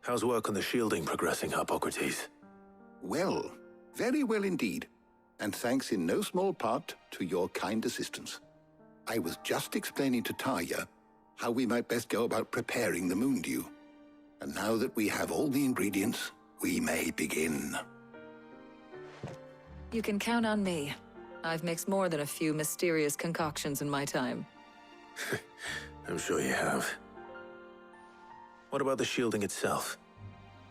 How's work on the shielding progressing, Harpocrates? Well, very well indeed. And thanks in no small part to your kind assistance. I was just explaining to Tarja how we might best go about preparing the moon dew. And now that we have all the ingredients, we may begin. You can count on me. I've mixed more than a few mysterious concoctions in my time. I'm sure you have. What about the shielding itself?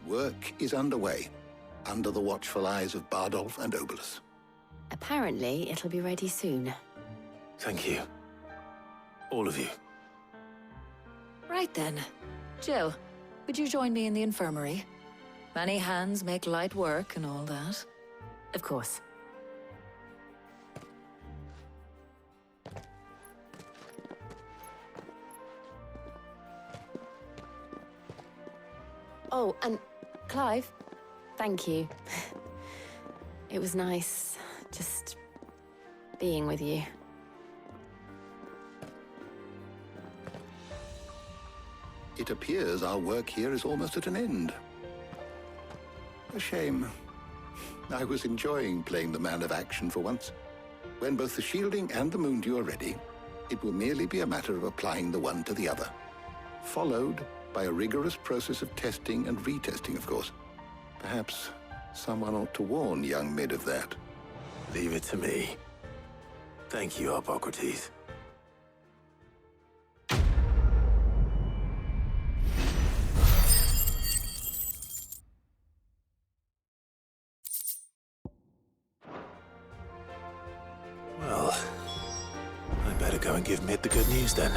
Work is underway, under the watchful eyes of Bardolph and Obolus. Apparently, it'll be ready soon. Thank you. All of you. Right then. Jill, would you join me in the infirmary? Many hands make light work and all that. Of course. Oh, and Clive, thank you. It was nice, just being with you. It appears our work here is almost at an end. A shame. I was enjoying playing the man of action for once. When both the shielding and the moon dew are ready, it will merely be a matter of applying the one to the other. Followed by a rigorous process of testing and retesting, of course. Perhaps someone ought to warn young Mid of that. Leave it to me. Thank you, Harpocrates. Well, I better go and give Mid the good news then.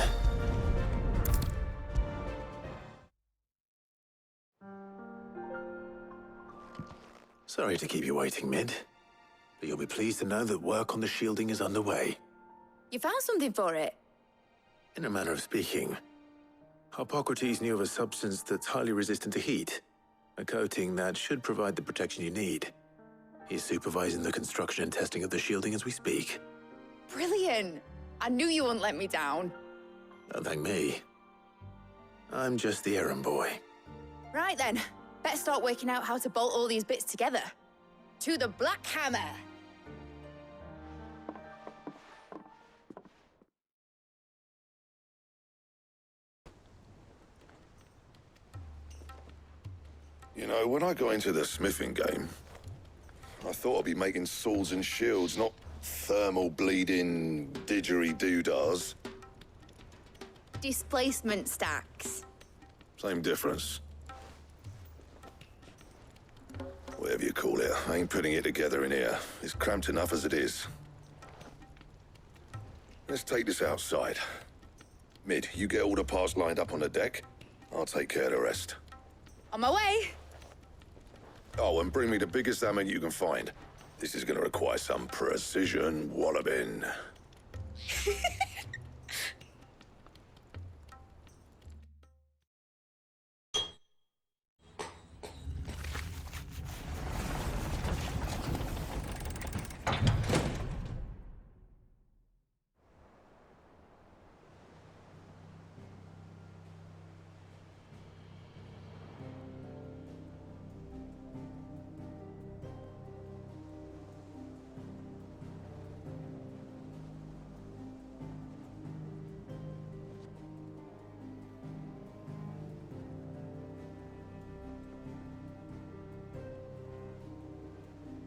Sorry to keep you waiting, Mid, but you'll be pleased to know that work on the shielding is underway. You found something for it? In a manner of speaking, Harpocrates knew of a substance that's highly resistant to heat, a coating that should provide the protection you need. He's supervising the construction and testing of the shielding as we speak. Brilliant! I knew you wouldn't let me down. Don't thank me. I'm just the errand boy. Right then, better start working out how to bolt all these bits together. To the Black Hammer! You know, when I got into the smithing game, I thought I'd be making swords and shields, not thermal bleeding didgeridoo-dahs. Displacement stacks. Same difference. Whatever you call it, I ain't putting it together in here. It's cramped enough as it is. Let's take this outside. Mid, you get all the parts lined up on the deck. I'll take care of the rest. On my way! Oh, and bring me the biggest hammer you can find. This is gonna require some precision walloping.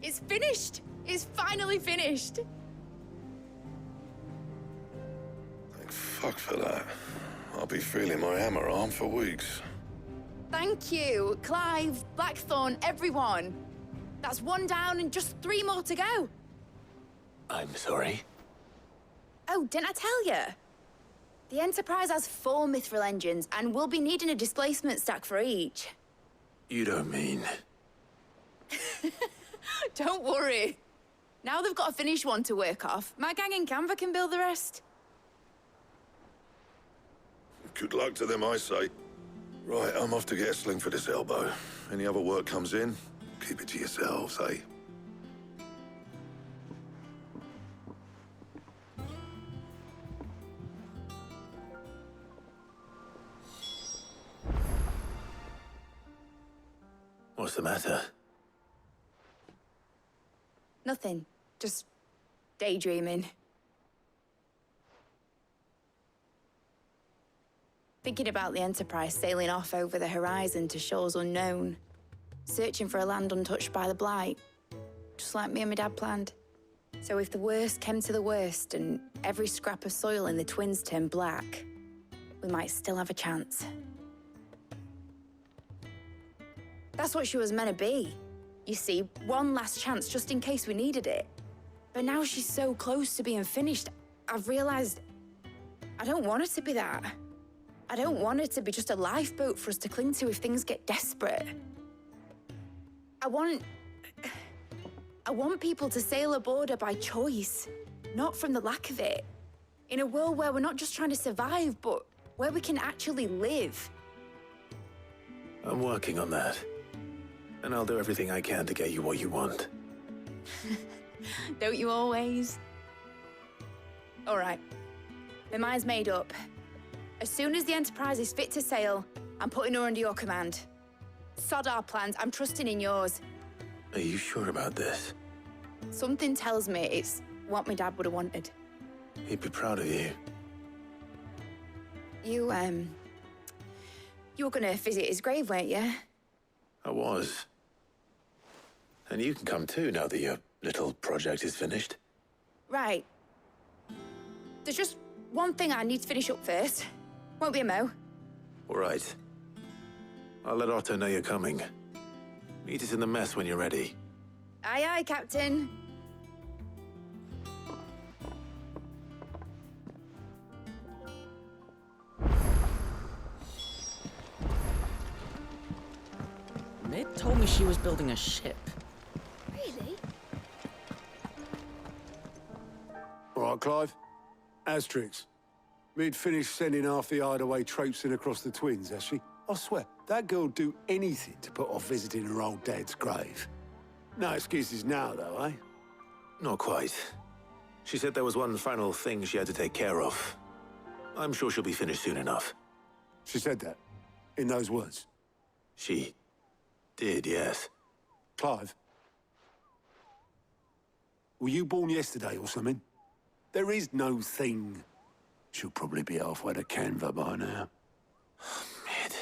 It's finished! It's finally finished! Thank fuck for that. I'll be feeling my hammer arm for weeks. Thank you, Clive, Blackthorn, everyone. That's one down and just 3 more to go. I'm sorry. Oh, didn't I tell you? The Enterprise has 4 mithril engines, and we'll be needing a displacement stack for each. You don't mean... Don't worry. Now they've got a finished one to work off, my gang in Canva can build the rest. Good luck to them, I say. Right, I'm off to get a sling for this elbow. Any other work comes in, keep it to yourselves, eh? What's the matter? Nothing. Just daydreaming. Thinking about the Enterprise sailing off over the horizon to shores unknown, searching for a land untouched by the Blight, just like me and my dad planned. So if the worst came to the worst and every scrap of soil in the Twins turned black, we might still have a chance. That's what she was meant to be. You see, one last chance just in case we needed it. But now she's so close to being finished, I've realized I don't want her to be that. I don't want her to be just a lifeboat for us to cling to if things get desperate. I want people to sail aboard her by choice, not from the lack of it. In a world where we're not just trying to survive, but where we can actually live. I'm working on that. And I'll do everything I can to get you what you want. Don't you always? All right. My mind's made up. As soon as the Enterprise is fit to sail, I'm putting her under your command. Sod our plans, I'm trusting in yours. Are you sure about this? Something tells me it's what my dad would have wanted. He'd be proud of you. You were gonna visit his grave, weren't you? I was. And you can come too now that your little project is finished. Right. There's just one thing I need to finish up first. Won't be a mo. All right. I'll let Otto know you're coming. Meet us in the mess when you're ready. Aye, aye, Captain. Mid told me she was building a ship. Really? All right, Clive. Asterix. Mid finished sending half the hideaway traipsing across the Twins, has she? I swear, that girl'd do anything to put off visiting her old dad's grave. No excuses now, though, eh? Not quite. She said there was one final thing she had to take care of. I'm sure she'll be finished soon enough. She said that, in those words. She did, yes. Clive, were you born yesterday or something? There is no thing. She'll probably be halfway to Canva by now. Mid.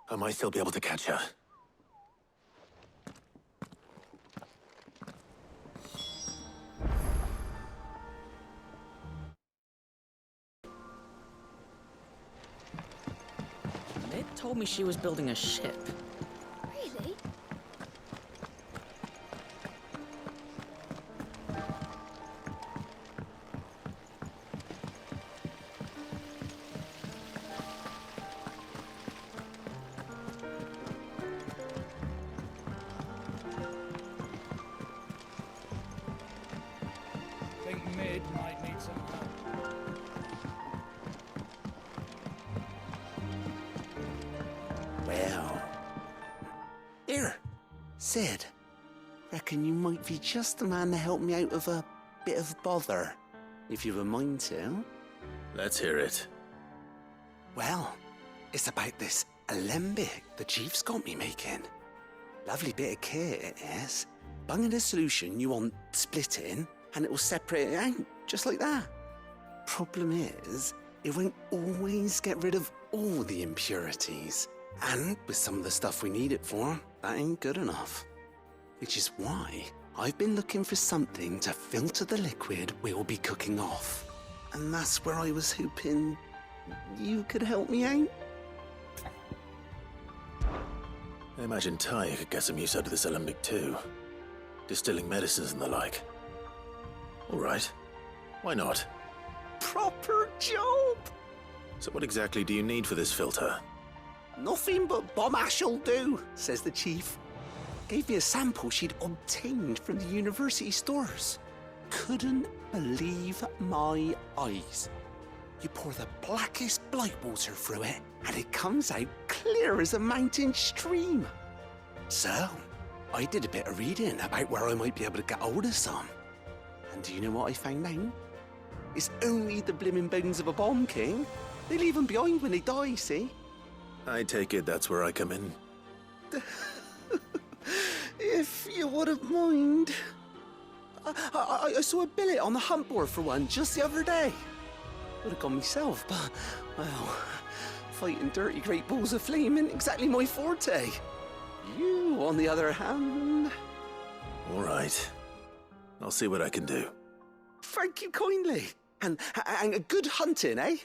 I might still be able to catch her. Mid told me she was building a ship. Really? Think Mid might need some help. Well. Here, Sid. Reckon you might be just the man to help me out of a bit of bother, if you've a mind to. Let's hear it. Well, it's about this alembic the Chief's got me making. Lovely bit of kit it is. Bung in a solution you want splitting, and it will separate it out, just like that. Problem is, it won't always get rid of all the impurities. And with some of the stuff we need it for, that ain't good enough. Which is why I've been looking for something to filter the liquid we'll be cooking off. And that's where I was hoping you could help me out. I imagine Ty could get some use out of this alembic too. Distilling medicines and the like. All right. Why not? Proper job! So what exactly do you need for this filter? Nothing but bomb ash'll do, says the Chief. Gave me a sample she'd obtained from the university stores. Couldn't believe my eyes. You pour the blackest blight water through it, and it comes out clear as a mountain stream. So, I did a bit of reading about where I might be able to get hold of some. And do you know what I found out? It's only the blimmin' bones of a bomb king. They leave them behind when they die, see? I take it that's where I come in. If you wouldn't mind. I saw a billet on the hunt board for one just the other day. Would have gone myself, but, well, fighting dirty great balls of flame ain't exactly my forte. You, on the other hand... All right. I'll see what I can do. Thank you kindly. And good hunting, eh?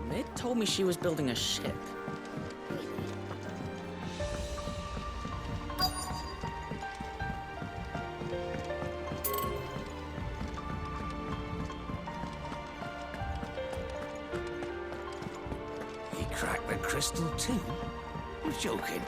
Mid told me she was building a ship. He cracked the crystal too? You're joking.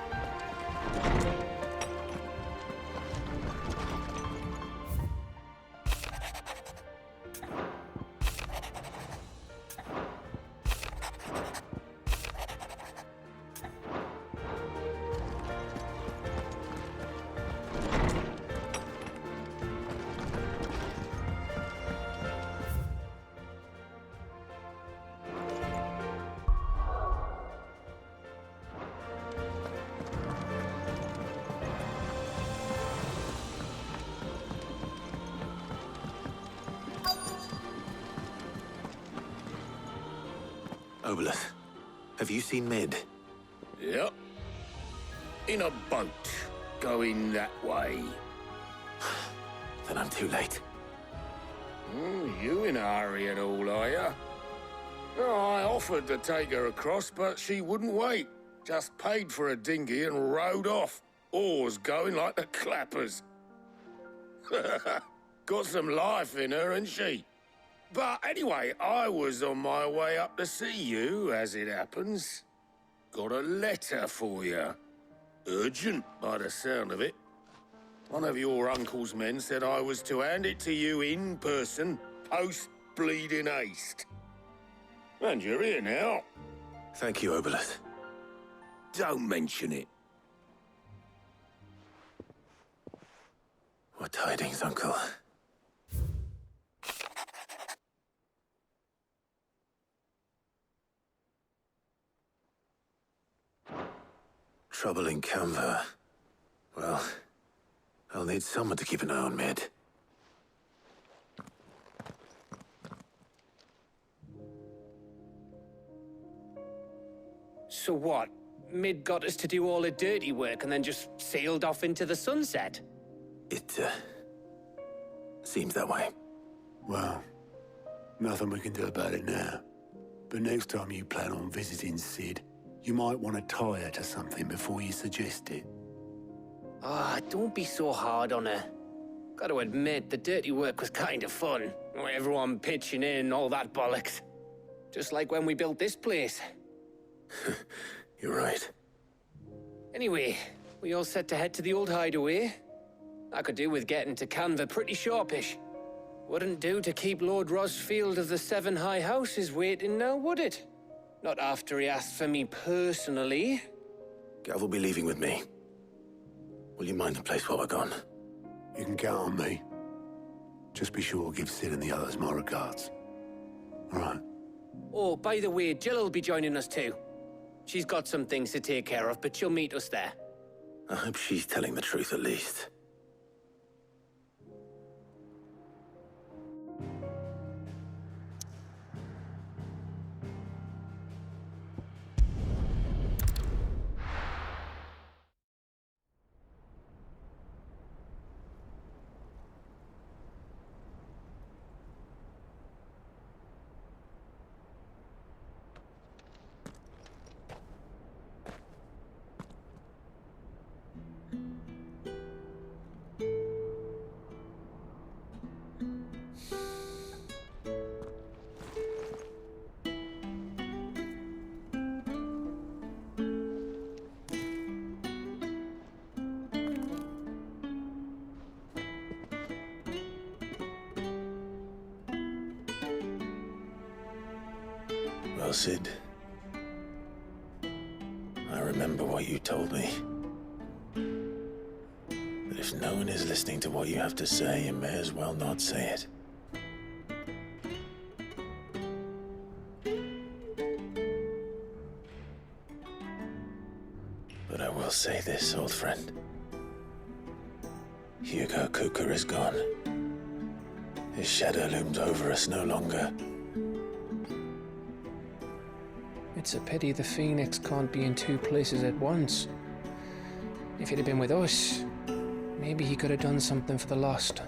Obolus, have you seen Mid? Yep. In a boat, going that way. Then I'm too late. You in a hurry at all, are you? Oh, I offered to take her across, but she wouldn't wait. Just paid for a dinghy and rowed off. Oars going like the clappers. Got some life in her, ain't she? But anyway, I was on my way up to see you, as it happens. Got a letter for you. Urgent, by the sound of it. One of your uncle's men said I was to hand it to you in person, post-bleeding haste. And you're here now. Thank you, Obolus. Don't mention it. What tidings, Uncle? Trouble in Canva. Well, I'll need someone to keep an eye on Mid. So what? Mid got us to do all the dirty work and then just sailed off into the sunset? It, seems that way. Well, nothing we can do about it now. But next time you plan on visiting Sid, you might want to tie her to something before you suggest it. Ah, don't be so hard on her. Got to admit, the dirty work was kind of fun. Everyone pitching in, all that bollocks. Just like when we built this place. You're right. Anyway, we all set to head to the old hideaway. I could do with getting to Canva pretty sharpish. Wouldn't do to keep Lord Rosfield of the Seven High Houses waiting now, would it? Not after he asked for me personally. Gav will be leaving with me. Will you mind the place while we're gone? You can count on me. Just be sure to give Sid and the others my regards. All right. Oh, by the way, Jill will be joining us too. She's got some things to take care of, but she'll meet us there. I hope she's telling the truth at least. well, Sid. I remember what you told me. That if no one is listening to what you have to say, you may as well not say it. But I will say this, old friend. Hugo Cooker is gone. His shadow looms over us no longer. It's a pity the Phoenix can't be in two places at once. If he'd have been with us, maybe he could have done something for the Lost.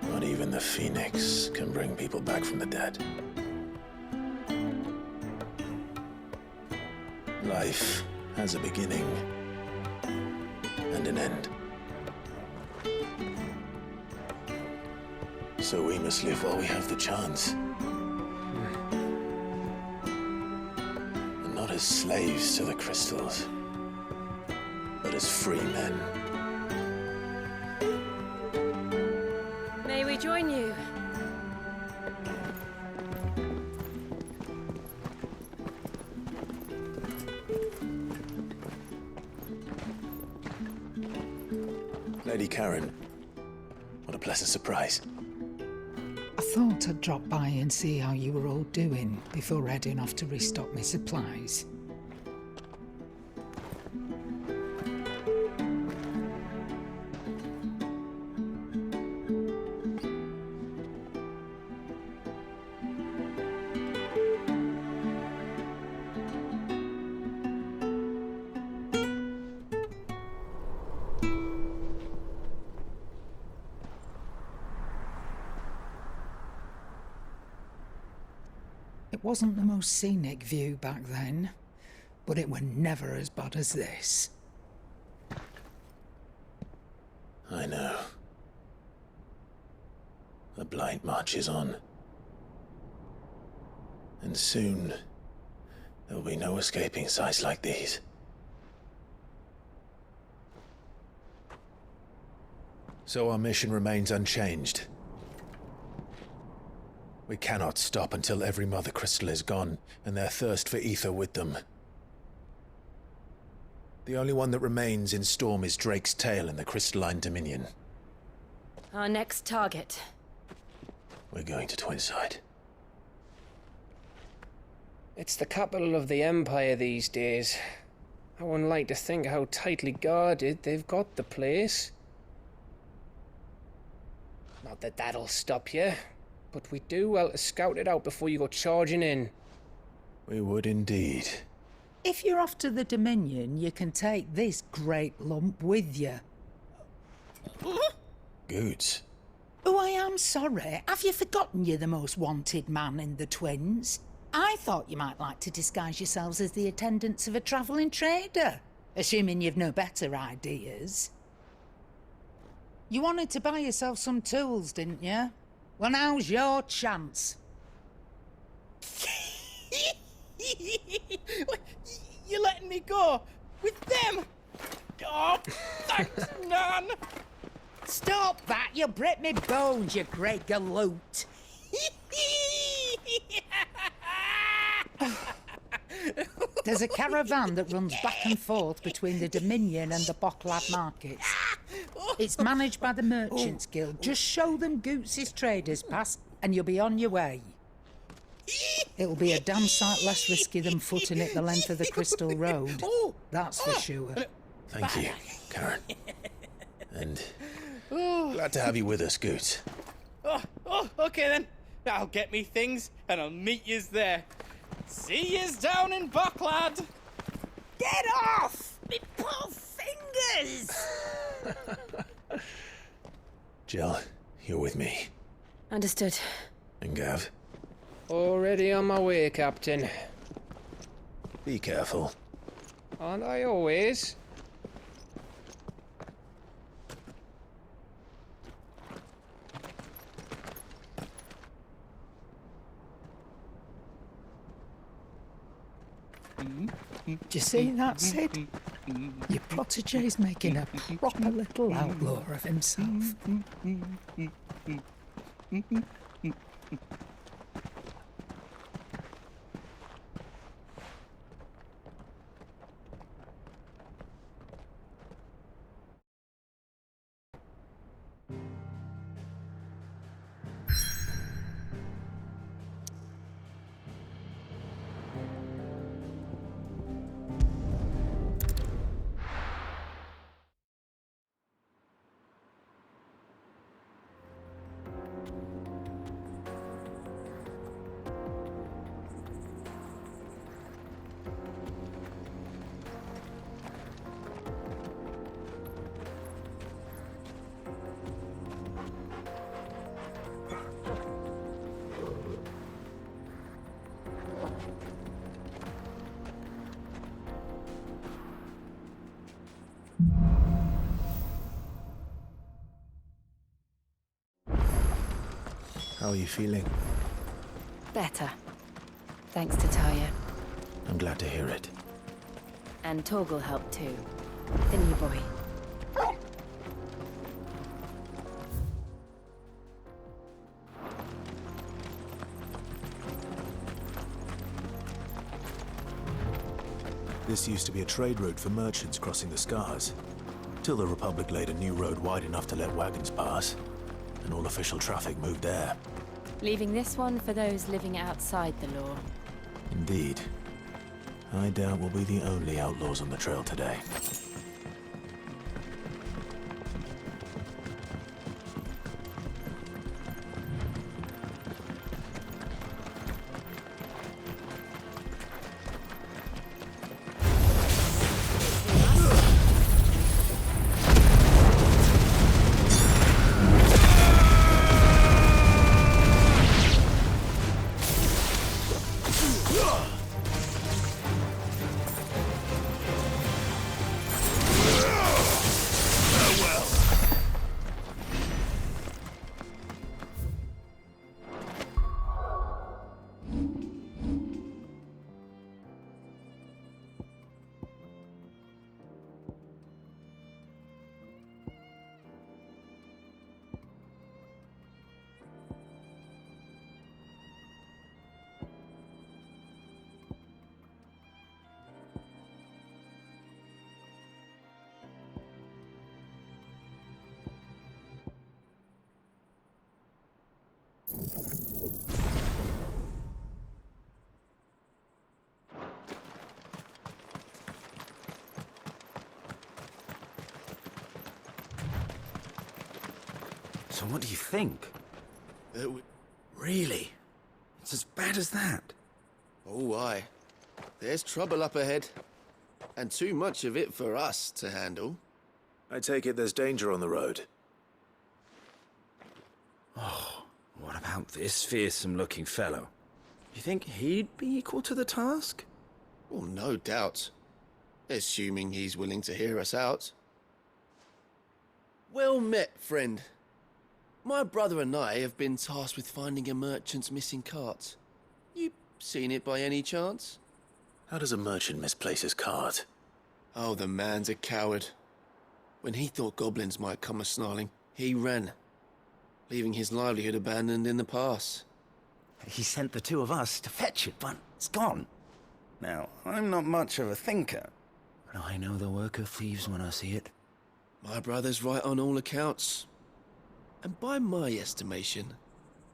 Not even the Phoenix can bring people back from the dead. Life has a beginning and an end. So we must live while we have the chance. And not as slaves to the crystals, but as free men. May we join you? Lady Karen, what a pleasant surprise. I thought I'd drop by and see how you were all doing before heading off to restock my supplies. It wasn't the most scenic view back then, but it were never as bad as this. I know. The Blight marches on. And soon, there'll be no escaping sights like these. So our mission remains unchanged. We cannot stop until every Mother Crystal is gone, and their thirst for ether with them. The only one that remains in Storm is Drake's Tail in the Crystalline Dominion. Our next target. We're going to Twinside. It's the capital of the Empire these days. I wouldn't like to think how tightly guarded they've got the place. Not that that'll stop you, but we do well to scout it out before you go charging in. We would indeed. If you're off to the Dominion, you can take this great lump with you. Goods. Oh, I am sorry. Have you forgotten you're the most wanted man in the Twins? I thought you might like to disguise yourselves as the attendants of a travelling trader, assuming you've no better ideas. You wanted to buy yourself some tools, didn't you? Well, now's your chance. You're letting me go with them? Oh, thanks, Nan. Stop that! You'll break me bones, you great galoot. There's a caravan that runs back and forth between the Dominion and the Bocklad markets. It's managed by the Merchants Guild. Just show them Goots' traders pass and you'll be on your way. It'll be a damn sight less risky than footing it the length of the Crystal Road. That's for sure. Thank you, Karen. And glad to have you with us, Goots. Okay then. I'll get me things and I'll meet yous there. See yous down in Bocklad. Get off! Me poor fingers! Jill, you're with me. Understood. And Gav, Already on my way, Captain. be careful. Aren't I always? Do you see that, Sid? Your protégé's making a proper little outlaw of himself. How are you feeling? Better. Thanks to Talia. I'm glad to hear it. And Torgal helped too. The new boy. This used to be a trade route for merchants crossing the Scars, till the Republic laid a new road wide enough to let wagons pass, and all official traffic moved there. Leaving this one for those living outside the law. Indeed. I doubt we'll be the only outlaws on the trail today. So what do you think? Really? It's as bad as that? Oh, aye. There's trouble up ahead. And too much of it for us to handle. I take it there's danger on the road. Oh, what about this fearsome-looking fellow? You think he'd be equal to the task? Well, no doubt. Assuming he's willing to hear us out. Well met, friend. My brother and I have been tasked with finding a merchant's missing cart. You seen it by any chance? How does a merchant misplace his cart? Oh, the man's a coward. When he thought goblins might come a-snarling, he ran, leaving his livelihood abandoned in the pass. He sent the two of us to fetch it, but it's gone. Now, I'm not much of a thinker, but I know the work of thieves when I see it. My brother's right on all accounts. And by my estimation,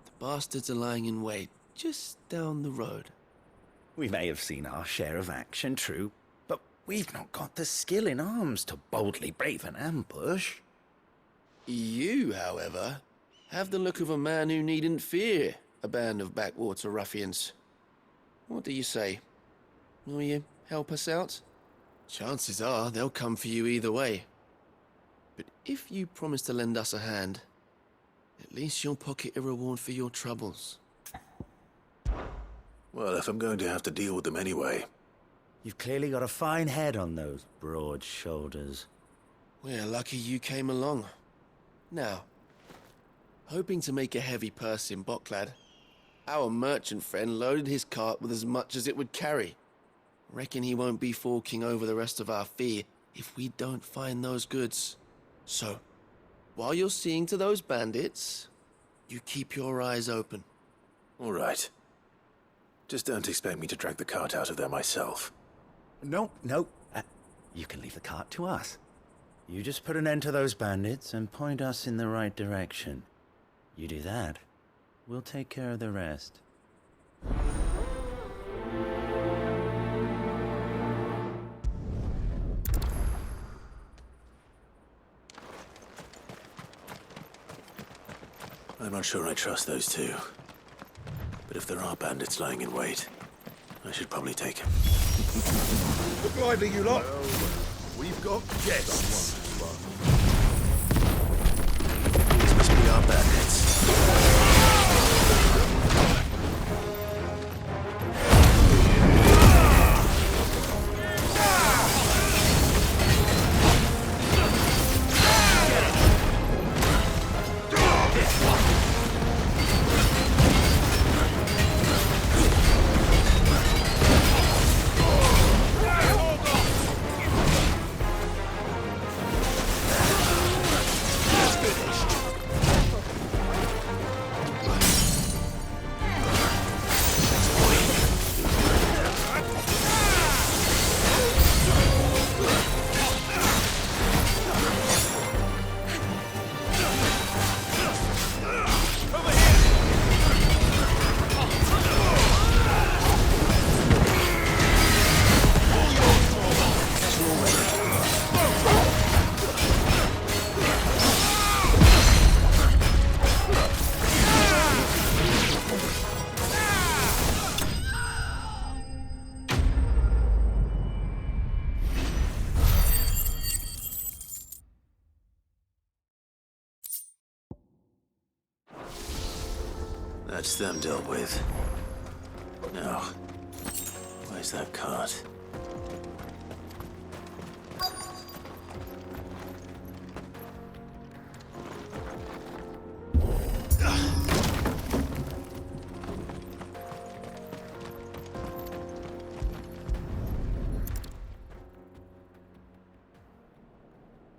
the bastards are lying in wait just down the road. We may have seen our share of action, true, but we've not got the skill in arms to boldly brave an ambush. You, however, have the look of a man who needn't fear a band of backwater ruffians. What do you say? Will you help us out? Chances are they'll come for you either way. But if you promise to lend us a hand, at least you'll pocket a reward for your troubles. Well, if I'm going to have to deal with them anyway. You've clearly got a fine head on those broad shoulders. We're lucky you came along. Now, hoping to make a heavy purse in Boklad, our merchant friend loaded his cart with as much as it would carry. Reckon he won't be forking over the rest of our fee if we don't find those goods. So, while you're seeing to those bandits, you keep your eyes open. All right. Just don't expect me to drag the cart out of there myself. No. You can leave the cart to us. You just put an end to those bandits and point us in the right direction. You do that, we'll take care of the rest. I'm not sure I trust those two. But if there are bandits lying in wait, I should probably take them. Look lively, you lot. We've got guests. These must be our bandits. That's them dealt with. Now, where's that cart?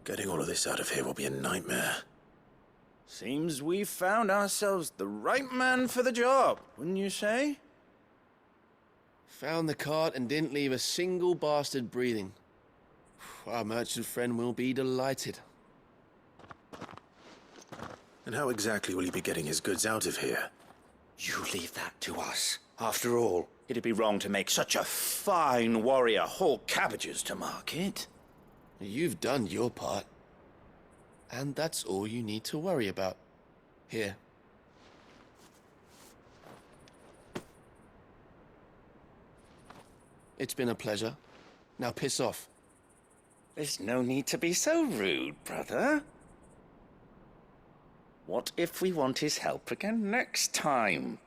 Getting all of this out of here will be a nightmare. Seems we've found ourselves the right man for the job, wouldn't you say? Found the cart and didn't leave a single bastard breathing. Our merchant friend will be delighted. And how exactly will he be getting his goods out of here? You leave that to us. After all, it'd be wrong to make such a fine warrior haul cabbages to market. You've done your part. And that's all you need to worry about. Here. It's been a pleasure. Now piss off. There's no need to be so rude, brother. What if we want his help again next time?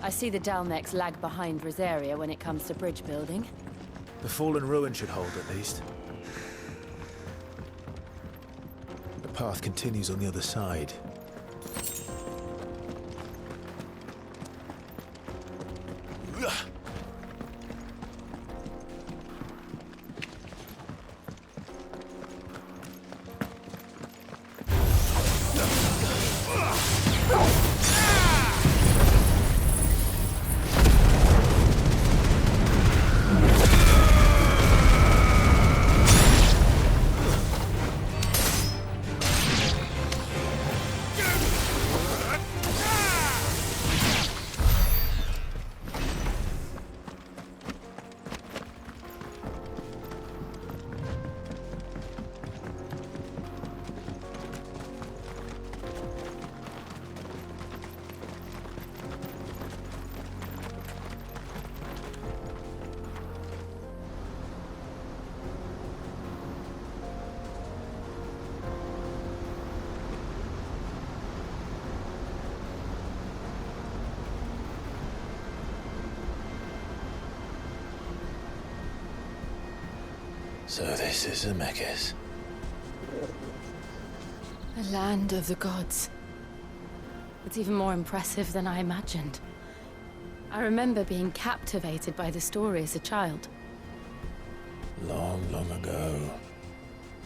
I see the Dalmex lag behind Rosaria when it comes to bridge building. The fallen ruin should hold, at least. The path continues on the other side. So this is Zemeckis. The land of the gods. It's even more impressive than I imagined. I remember being captivated by the story as a child. Long, long ago,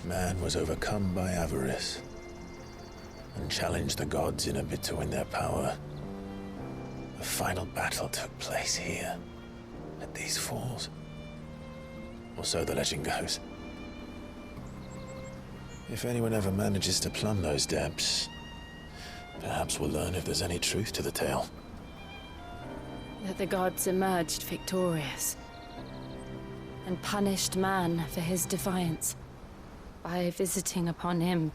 man was overcome by avarice and challenged the gods in a bid to win their power. The final battle took place here, at these falls. Or so the legend goes. If anyone ever manages to plumb those depths, perhaps we'll learn if there's any truth to the tale. That the gods emerged victorious and punished man for his defiance by visiting upon him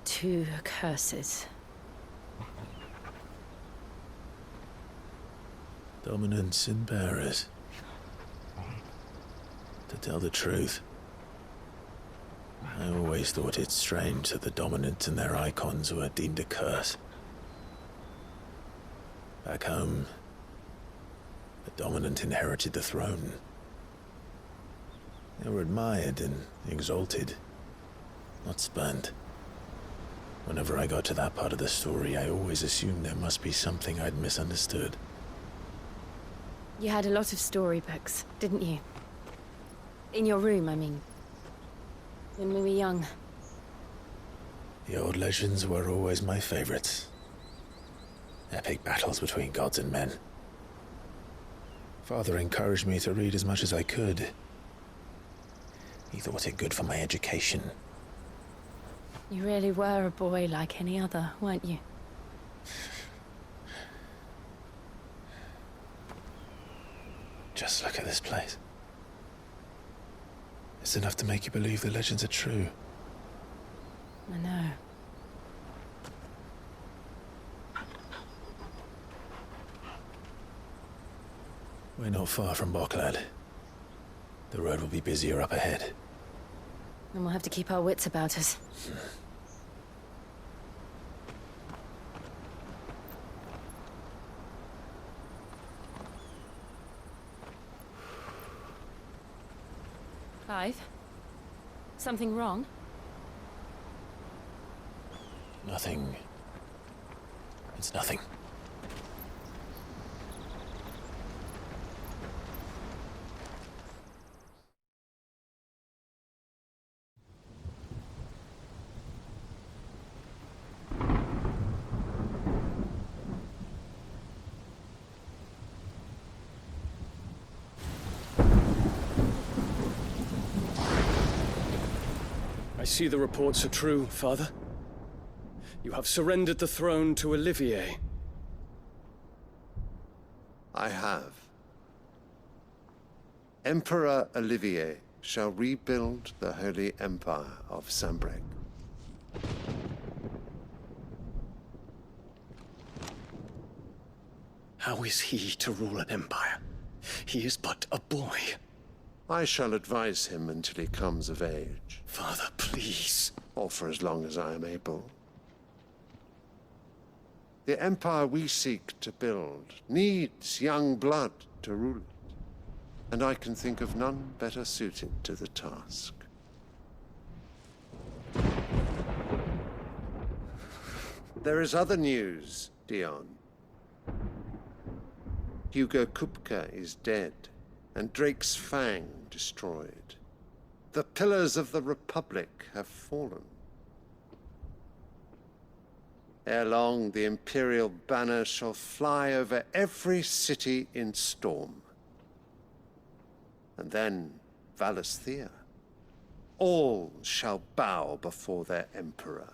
2 curses. Dominants and bearers. To tell the truth, I always thought it strange that the dominant and their icons were deemed a curse. Back home, the dominant inherited the throne. They were admired and exalted, not spurned. Whenever I got to that part of the story, I always assumed there must be something I'd misunderstood. You had a lot of storybooks, didn't you? In your room, I mean. When we were young. The old legends were always my favorites. Epic battles between gods and men. Father encouraged me to read as much as I could. He thought it good for my education. You really were a boy like any other, weren't you? Just look at this place. It's enough to make you believe the legends are true. I know. We're not far from Boklad. The road will be busier up ahead. Then we'll have to keep our wits about us. Clive? Something wrong? Nothing. It's nothing. I see the reports are true, Father. You have surrendered the throne to Olivier. I have. Emperor Olivier shall rebuild the Holy Empire of Sanbreque. How is he to rule an empire? He is but a boy. I shall advise him until he comes of age. Father, please. Or for as long as I am able. The empire we seek to build needs young blood to rule it, and I can think of none better suited to the task. There is other news, Dion. Hugo Kupka is dead, and Drake's Fang destroyed. The pillars of the Republic have fallen. Ere long, the Imperial banner shall fly over every city in Storm. And then Valisthea. All shall bow before their Emperor.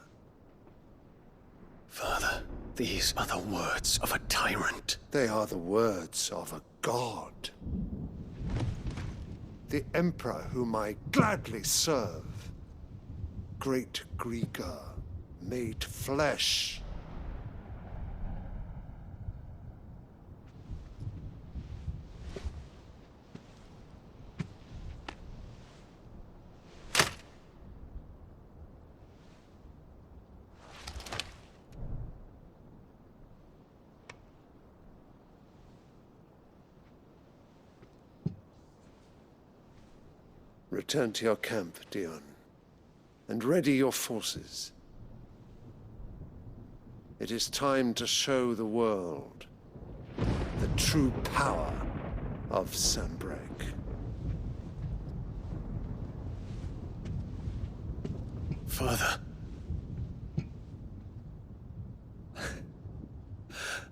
Father, these are the words of a tyrant. They are the words of a god. The Emperor whom I gladly serve. Great Greager, made flesh. Return to your camp, Dion, and ready your forces. It is time to show the world the true power of Sanbreque. Father.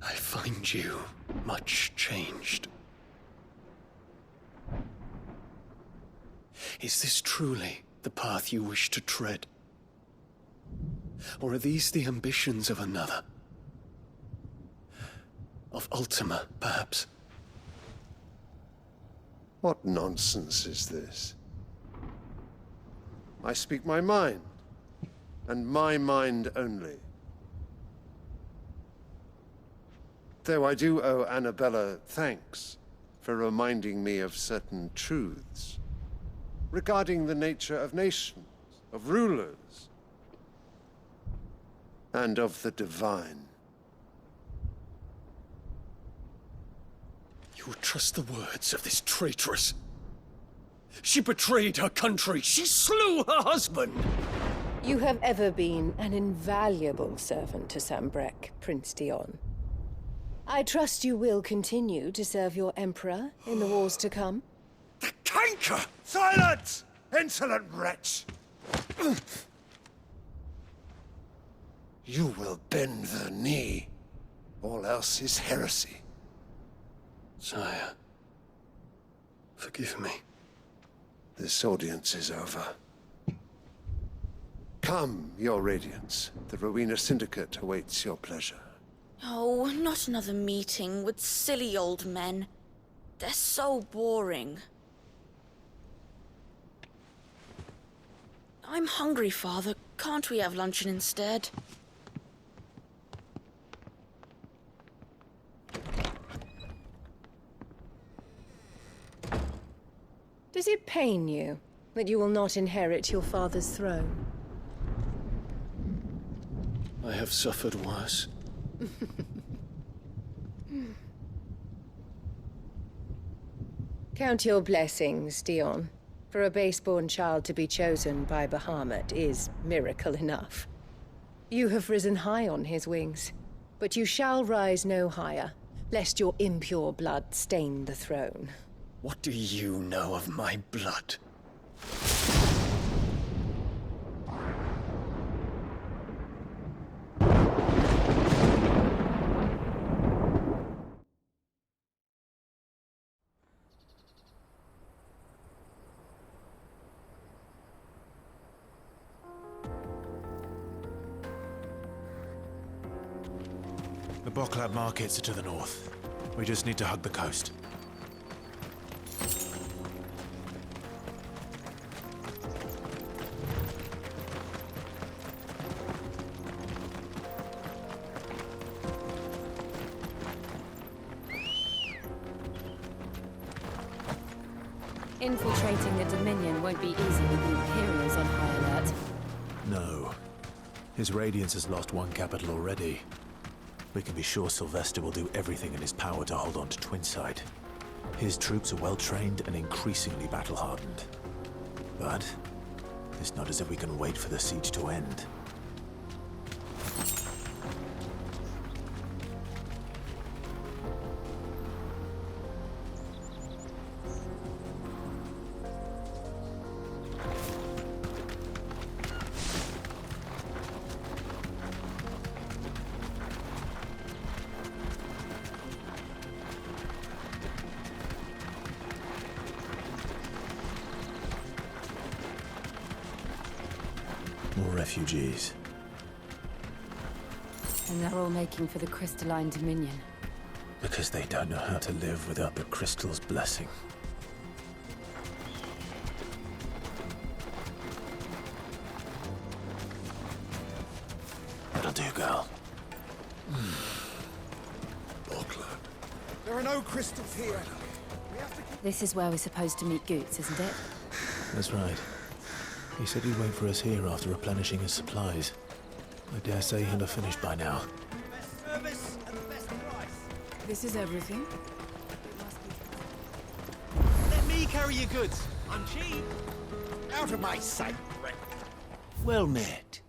I find you much changed. Is this truly the path you wish to tread? Or are these the ambitions of another? Of Ultima, perhaps? What nonsense is this? I speak my mind, and my mind only. Though I do owe Annabella thanks for reminding me of certain truths regarding the nature of nations, of rulers, and of the divine. You would trust the words of this traitress? She betrayed her country. She slew her husband. You have ever been an invaluable servant to Sanbreque, Prince Dion. I trust you will continue to serve your Emperor in the wars to come. The canker! Silence! Insolent wretch! You will bend the knee. All else is heresy. Sire, forgive me. This audience is over. Come, your Radiance. The Rowena Syndicate awaits your pleasure. Oh, not another meeting with silly old men. They're so boring. I'm hungry, Father. Can't we have luncheon instead? Does it pain you that you will not inherit your father's throne? I have suffered worse. Count your blessings, Dion. For a base-born child to be chosen by Bahamut is miracle enough. You have risen high on his wings, but you shall rise no higher, lest your impure blood stain the throne. What do you know of my blood? The Boklab markets are to the north. We just need to hug the coast. Infiltrating the Dominion won't be easy with the Imperials on high alert. No. His Radiance has lost one capital already. We can be sure Sylvester will do everything in his power to hold on to Twinside. His troops are well-trained and increasingly battle-hardened. But it's not as if we can wait for the siege to end. More refugees. And they're all making for the Crystalline Dominion. Because they don't know how to live without the Crystal's blessing. That'll do, girl. There are no crystals here. This is where we're supposed to meet Goots, isn't it? That's right. He said he'd wait for us here after replenishing his supplies. I dare say he'll have finished by now. This is everything. Let me carry your goods. I'm cheap. Out of my sight, Brett. Well met.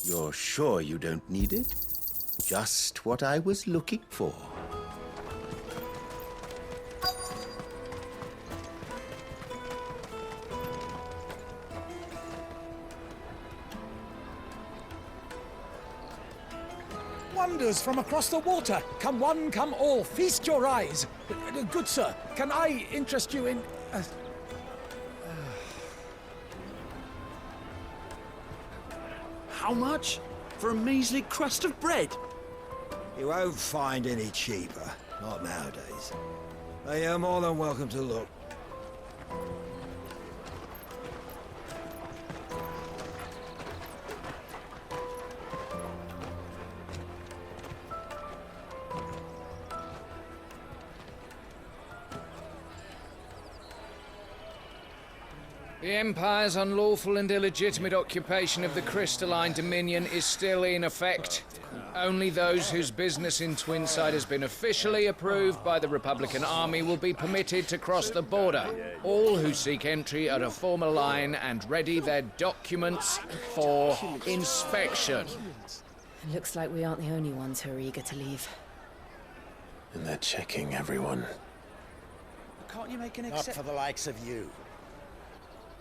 You're sure you don't need it? Just what I was looking for. Wonders from across the water. Come one, come all. Feast your eyes. Good sir, can I interest you in... How much? For a measly crust of bread? You won't find any cheaper. Not nowadays. But you're more than welcome to look. The Empire's unlawful and illegitimate occupation of the Crystalline Dominion is still in effect. Only those whose business in Twinside has been officially approved by the Republican Army will be permitted to cross the border. All who seek entry are to form a line and ready their documents for inspection. It looks like we aren't the only ones who are eager to leave. And they're checking everyone. Can't you make an Not for the likes of you.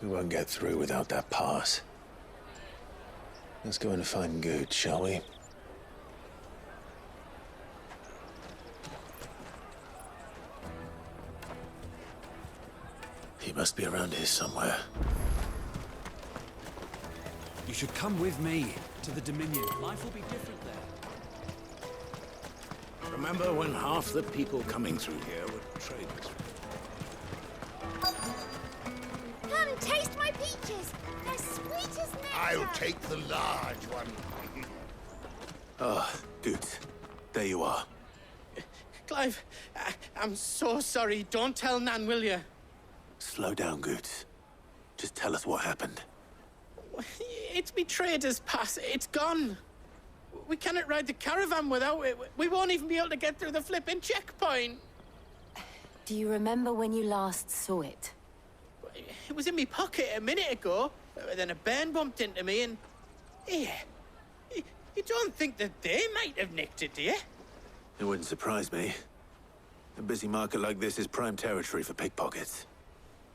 We won't get through without that pass. Let's go and find Good, shall we? must be around here somewhere. You should come with me to the Dominion. Life will be different there. Remember when half the people coming through here were traders? Come, taste my peaches. They're sweet as nectar. I'll take the large one. Ah, Goot. There you are. Clive, I'm so sorry. Don't tell Nan, will you? Slow down, Goot. Just tell us what happened. It's me trader's pass. It's gone. We cannot ride the caravan without it. We won't even be able to get through the flipping checkpoint. Do you remember when you last saw it? It was in my pocket a minute ago. Then a bairn bumped into me and... Yeah. You don't think that they might have nicked it, do you? It wouldn't surprise me. A busy market like this is prime territory for pickpockets.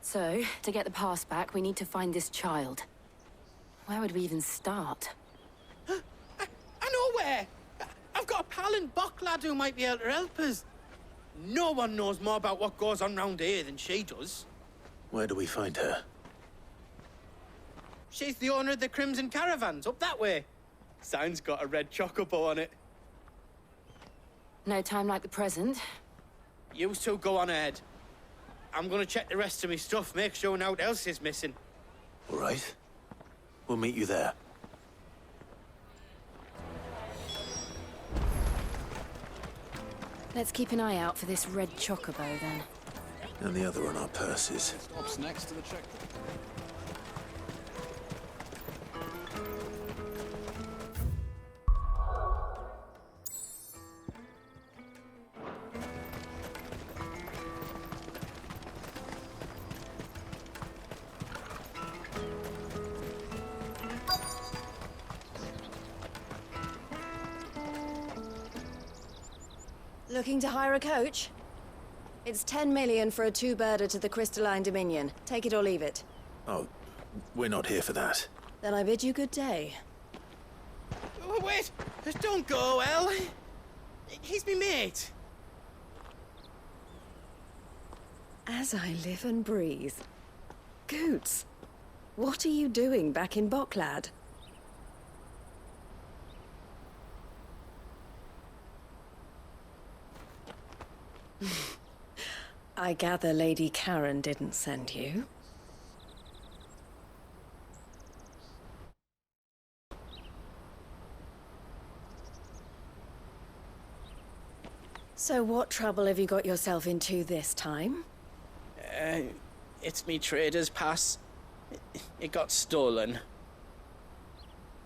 So, to get the pass back, we need to find this child. Where would we even start? I know where! I've got a pal in Bocklad who might be able to help us. No one knows more about what goes on round here than she does. Where do we find her? She's the owner of the Crimson Caravans, up that way. Sign's got a red chocobo on it. No time like the present. You two go on ahead. I'm gonna check the rest of my stuff, make sure no one else is missing. All right. We'll meet you there. Let's keep an eye out for this red chocobo, then. And the other on our purses. Stops next to the checkpoint. Looking to hire a coach? It's 10 million for a two-birder to the Crystalline Dominion. Take it or leave it. Oh, we're not here for that. Then I bid you good day. Oh, wait! Don't go, El. He's me mate. As I live and breathe. Goots, what are you doing back in Bocklad? I gather Lady Karen didn't send you. So what trouble have you got yourself into this time? It's me trader's pass. It got stolen.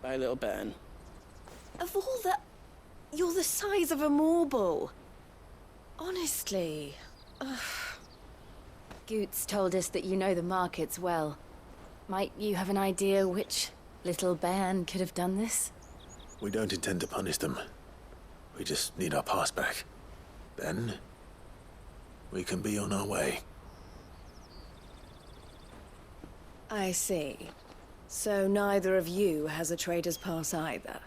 By a little bairn. Of all the... You're the size of a marble. Honestly. Ugh. Goots told us that you know the markets well. Might you have an idea which little bairn could have done this? We don't intend to punish them. We just need our pass back. Then, we can be on our way. I see. So neither of you has a trader's pass either.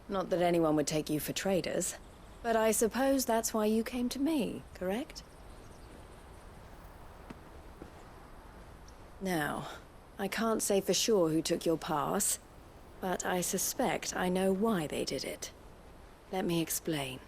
Not that anyone would take you for traders, but I suppose that's why you came to me, correct? Now, I can't say for sure who took your pass, but I suspect I know why they did it. Let me explain.